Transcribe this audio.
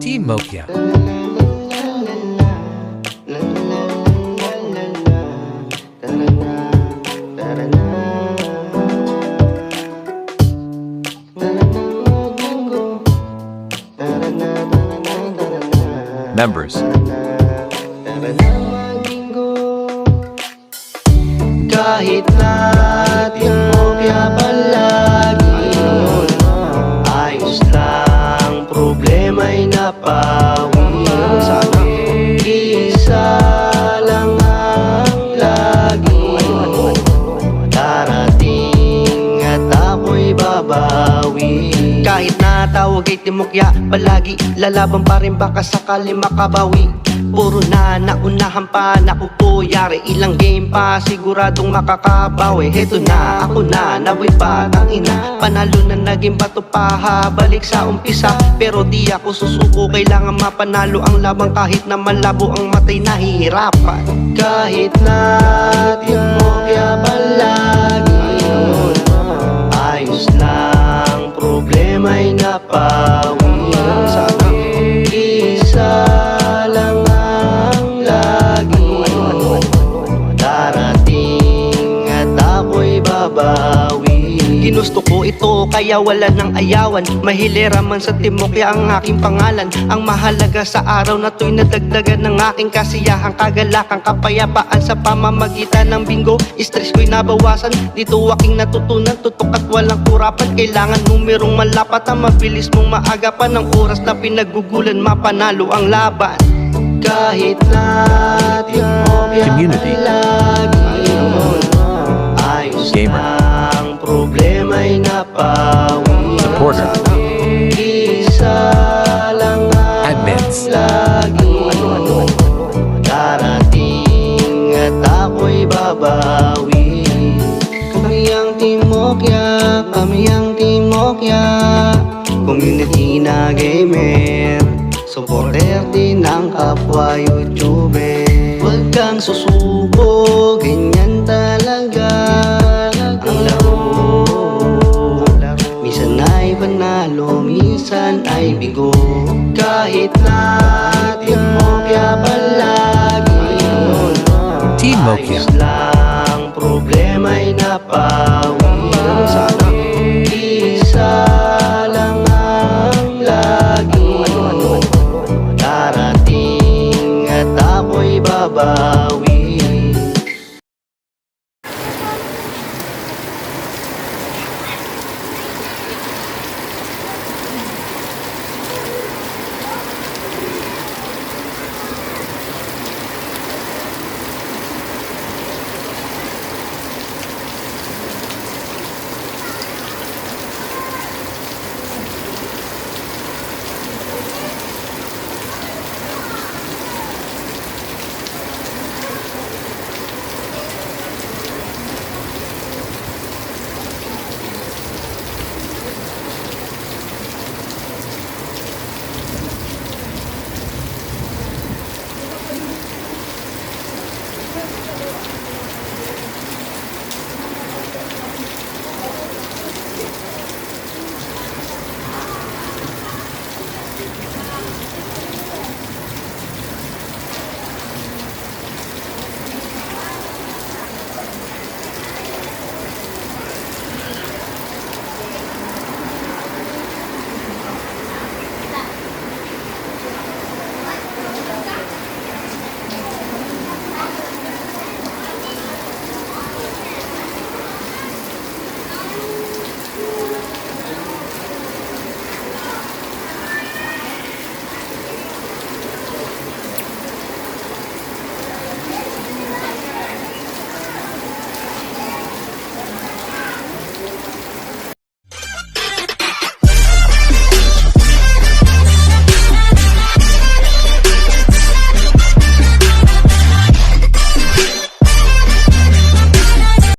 Team Mokya. Members. Kahit natin mokya palagi, ayos lang, problema'y napawi. Isa lang ang lagi, darating at ako'y babawi. Kahit natawag ay timokya palagi, lalaban pa rin baka sakali makabawi. Puro na naunahan pa, naku po, yari ilang game pa, siguradong makakabawi. Heto na, ako na, naway batang ina, panalo na naging bato pa, balik sa umpisa. Pero di ako susuko, kailangan mapanalo ang labang kahit na malabo ang matay, nahihirapan. Kahit natin mokya palagi, ayos lang, problema'y napawi. Isa lang ang lagi, darating at ako'y babawi. Ginusto ko ito kaya wala nang ayawan, mahilera man sa timokya ang aking pangalan. Ang mahalaga sa araw na to'y nadagdagan ng aking kasiyahan, kagalakan, kapayapaan sa pamamagitan ng bingo. Stress ko'y nabawasan, dito aking natutunan, tutok at walang kurapan. Kailangan numerong malapat ang mabilis mong maagapan, ng oras na pinagugulan mapanalo ang laban. Kahit natin mokya Community. palagi, ayos Gamer. lang, problema'y napawi. Supporter. Isa lang ang Admins. lagi, darating at ako'y babawi. Kami ang Team Mokya, kami ang Team Mokya, community na gamer, supporter din ng kapwa YouTuber. Huwag kang susuko, ganyan talaga ang laro. Minsan ay panalo, minsan ay bigo. Kahit natin mokya palagi, Team Mokya. ayos lang, problema'y napawi. Isa lang ang lagi, darating at ako'y babawi.